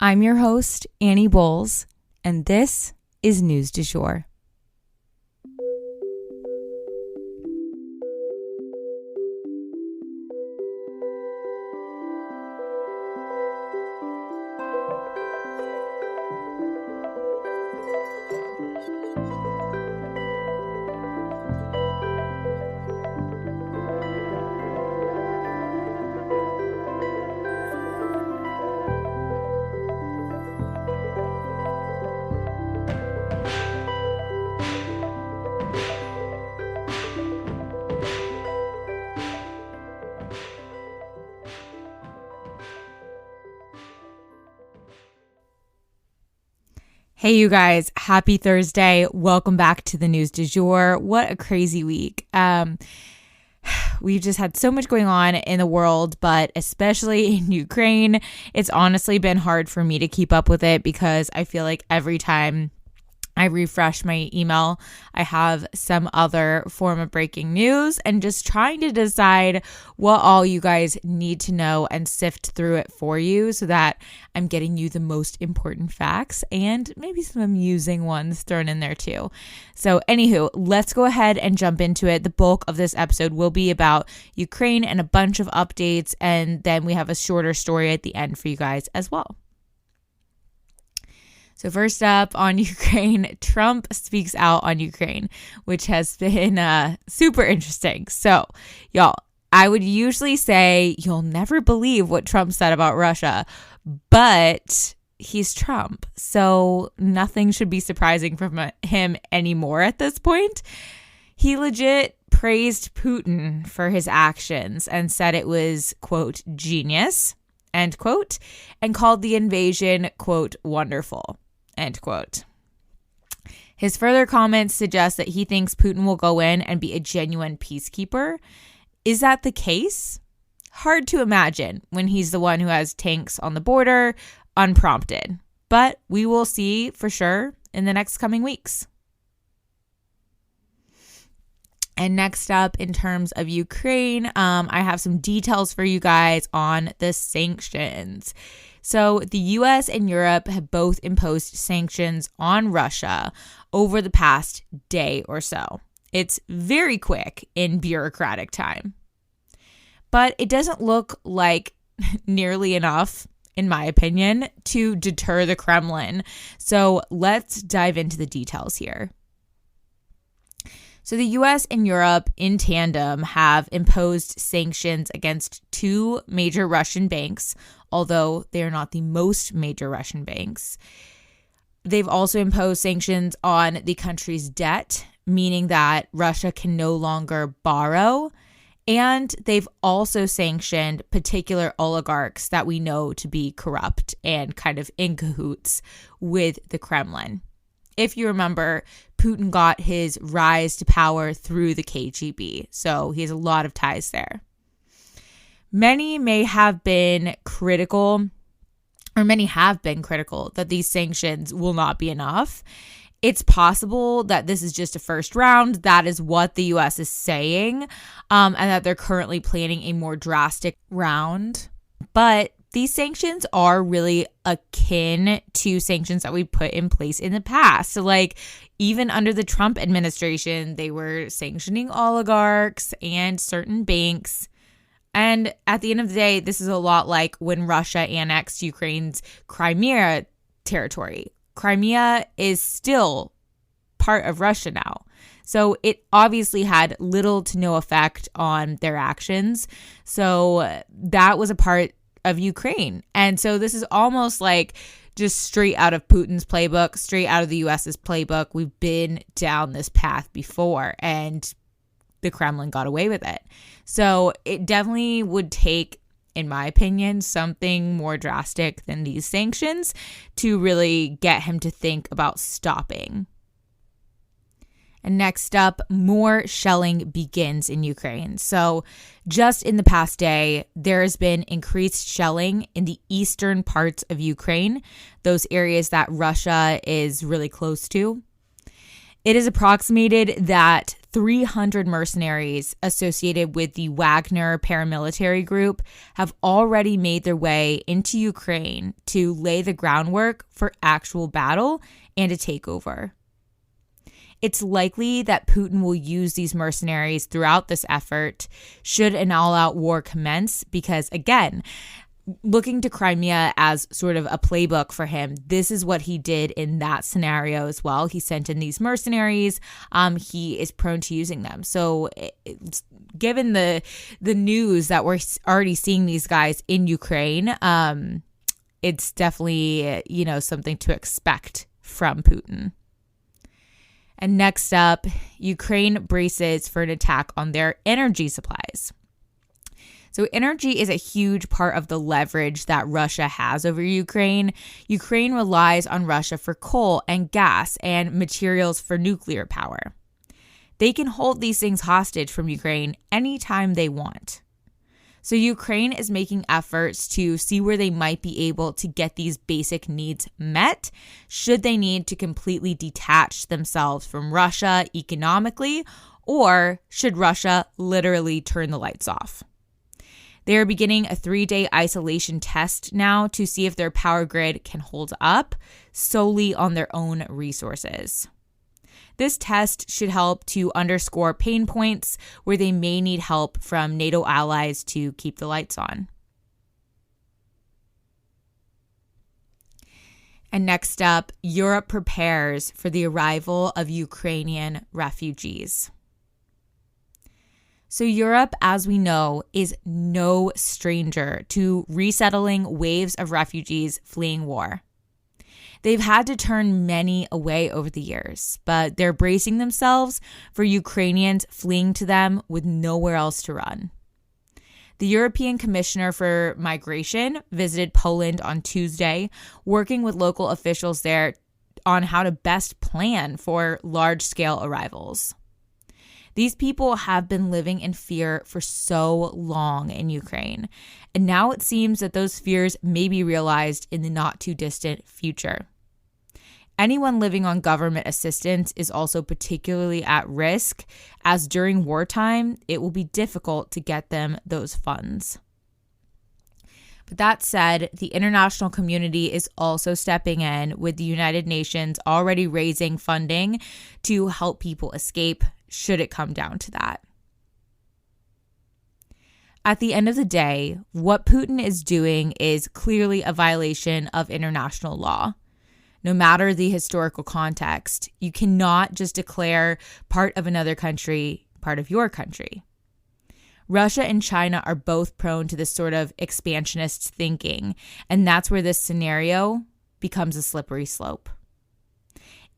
I'm your host, Annie Bowles, and this is News du Jour. Hey, you guys. Happy Thursday. Welcome back to the News du Jour. What a crazy week. We've just had so much going on in the world, but especially in Ukraine, it's honestly been hard for me to keep up with it because I feel like every time I refresh my email, I have some other form of breaking news, and just trying to decide what all you guys need to know and sift through it for you so that I'm getting you the most important facts and maybe some amusing ones thrown in there too. So anywho, let's go ahead and jump into it. The bulk of this episode will be about Ukraine and a bunch of updates, and then we have a shorter story at the end for you guys as well. So first up on Ukraine, Trump speaks out on Ukraine, which has been super interesting. So y'all, I would usually say you'll never believe what Trump said about Russia, but he's Trump. So nothing should be surprising from him anymore at this point. He legit praised Putin for his actions and said it was, quote, genius, end quote, and called the invasion, quote, wonderful. End quote. His further comments suggest that he thinks Putin will go in and be a genuine peacekeeper. Is that the case? Hard to imagine when he's the one who has tanks on the border unprompted. But we will see for sure in the next coming weeks. And next up, in terms of Ukraine, I have some details for you guys on the sanctions. So the US and Europe have both imposed sanctions on Russia over the past day or so. It's very quick in bureaucratic time. But it doesn't look like nearly enough, in my opinion, to deter the Kremlin. So let's dive into the details here. So the US and Europe in tandem have imposed sanctions against two major Russian banks, although they are not the most major Russian banks. They've also imposed sanctions on the country's debt, meaning that Russia can no longer borrow. And they've also sanctioned particular oligarchs that we know to be corrupt and kind of in cahoots with the Kremlin. If you remember, Putin got his rise to power through the KGB, so he has a lot of ties there. Many have been critical that these sanctions will not be enough. It's possible that this is just a first round. That is what the US is saying, and that they're currently planning a more drastic round. But these sanctions are really akin to sanctions that we put in place in the past. So like even under the Trump administration, they were sanctioning oligarchs and certain banks. And at the end of the day, this is a lot like when Russia annexed Ukraine's Crimea territory. Crimea is still part of Russia now. So it obviously had little to no effect on their actions. So that was a part of Ukraine. And so this is almost like just straight out of Putin's playbook, straight out of the US's playbook. We've been down this path before and the Kremlin got away with it. So it definitely would take, in my opinion, something more drastic than these sanctions to really get him to think about stopping. And next up, more shelling begins in Ukraine. So just in the past day, there has been increased shelling in the eastern parts of Ukraine, those areas that Russia is really close to. It is approximated that 300 mercenaries associated with the Wagner paramilitary group have already made their way into Ukraine to lay the groundwork for actual battle and a takeover. It's likely that Putin will use these mercenaries throughout this effort should an all-out war commence because, again, looking to Crimea as sort of a playbook for him, this is what he did in that scenario as well. He sent in these mercenaries. He is prone to using them. So given the news that we're already seeing these guys in Ukraine, it's definitely, something to expect from Putin. And next up, Ukraine braces for an attack on their energy supplies. So energy is a huge part of the leverage that Russia has over Ukraine. Ukraine relies on Russia for coal and gas and materials for nuclear power. They can hold these things hostage from Ukraine anytime they want. So Ukraine is making efforts to see where they might be able to get these basic needs met, should they need to completely detach themselves from Russia economically, or should Russia literally turn the lights off. They are beginning a 3-day isolation test now to see if their power grid can hold up solely on their own resources. This test should help to underscore pain points where they may need help from NATO allies to keep the lights on. And next up, Europe prepares for the arrival of Ukrainian refugees. So Europe, as we know, is no stranger to resettling waves of refugees fleeing war. They've had to turn many away over the years, but they're bracing themselves for Ukrainians fleeing to them with nowhere else to run. The European Commissioner for Migration visited Poland on Tuesday, working with local officials there on how to best plan for large-scale arrivals. These people have been living in fear for so long in Ukraine, and now it seems that those fears may be realized in the not-too-distant future. Anyone living on government assistance is also particularly at risk, as during wartime, it will be difficult to get them those funds. But that said, the international community is also stepping in, with the United Nations already raising funding to help people escape, should it come down to that. At the end of the day, what Putin is doing is clearly a violation of international law. No matter the historical context, you cannot just declare part of another country part of your country. Russia and China are both prone to this sort of expansionist thinking, and that's where this scenario becomes a slippery slope.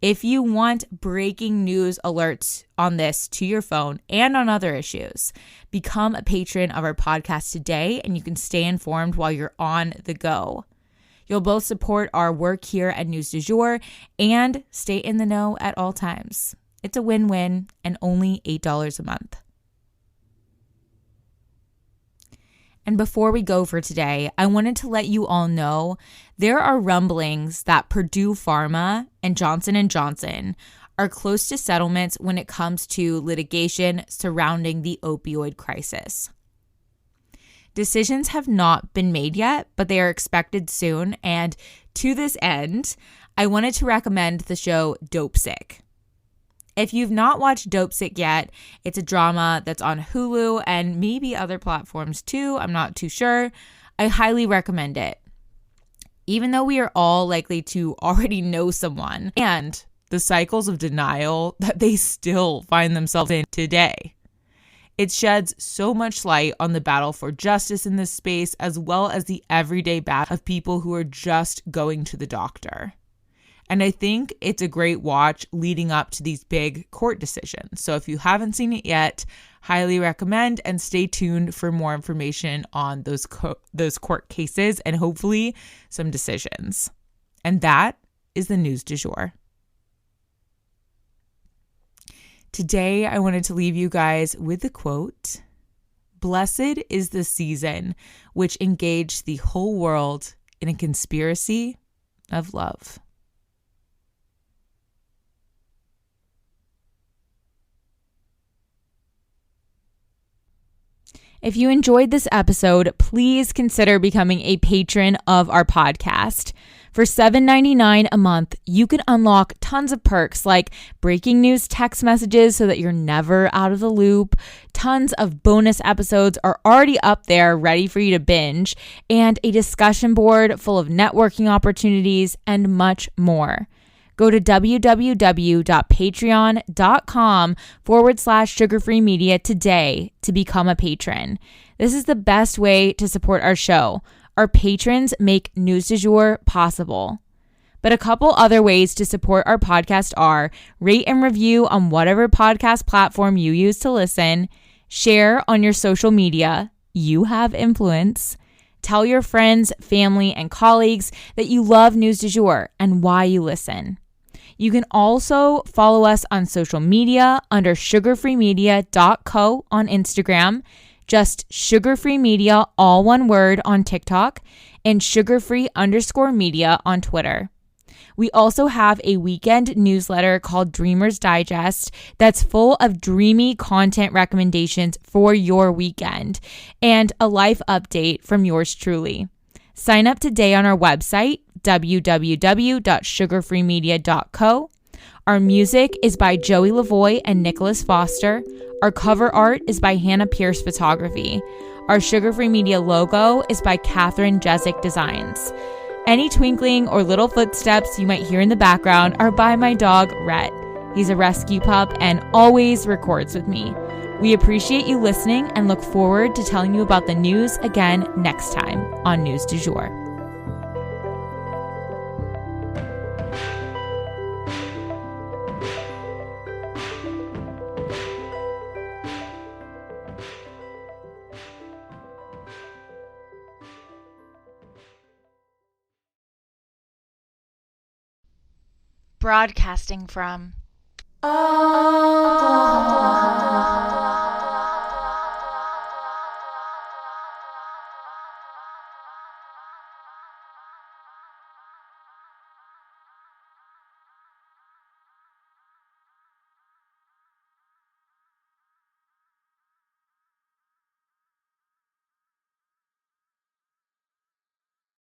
If you want breaking news alerts on this to your phone and on other issues, become a patron of our podcast today, and you can stay informed while you're on the go. You'll both support our work here at News du Jour and stay in the know at all times. It's a win-win and only $8 a month. And before we go for today, I wanted to let you all know there are rumblings that Purdue Pharma and Johnson & Johnson are close to settlements when it comes to litigation surrounding the opioid crisis. Decisions have not been made yet, but they are expected soon. And to this end, I wanted to recommend the show Dopesick. If you've not watched Dopesick yet, it's a drama that's on Hulu and maybe other platforms too. I'm not too sure. I highly recommend it. Even though we are all likely to already know someone and the cycles of denial that they still find themselves in today. It sheds so much light on the battle for justice in this space, as well as the everyday battle of people who are just going to the doctor. And I think it's a great watch leading up to these big court decisions. So if you haven't seen it yet, highly recommend, and stay tuned for more information on those court cases and hopefully some decisions. And that is the News du Jour. Today, I wanted to leave you guys with the quote, "Blessed is the season which engaged the whole world in a conspiracy of love." If you enjoyed this episode, please consider becoming a patron of our podcast. For $7.99 a month, you can unlock tons of perks like breaking news text messages so that you're never out of the loop. Tons of bonus episodes are already up there ready for you to binge, and a discussion board full of networking opportunities and much more. Go to www.patreon.com/sugarfreemedia today to become a patron. This is the best way to support our show. Our patrons make News du Jour possible. But a couple other ways to support our podcast are rate and review on whatever podcast platform you use to listen, share on your social media, you have influence, tell your friends, family, and colleagues that you love News du Jour and why you listen. You can also follow us on social media under sugarfreemedia.co on Instagram, just sugarfreemedia, all one word, on TikTok, and sugarfree_media on Twitter. We also have a weekend newsletter called Dreamers Digest that's full of dreamy content recommendations for your weekend and a life update from yours truly. Sign up today on our website, www.sugarfreemedia.co. Our music is by Joey Lavoie and Nicholas Foster. Our cover art is by Hannah Pierce Photography. Our Sugar Free Media logo is by Catherine Jezik Designs. Any twinkling or little footsteps you might hear in the background are by my dog, Rhett. He's a rescue pup and always records with me. We appreciate you listening and look forward to telling you about the news again next time on News du Jour. Broadcasting from Oklahoma.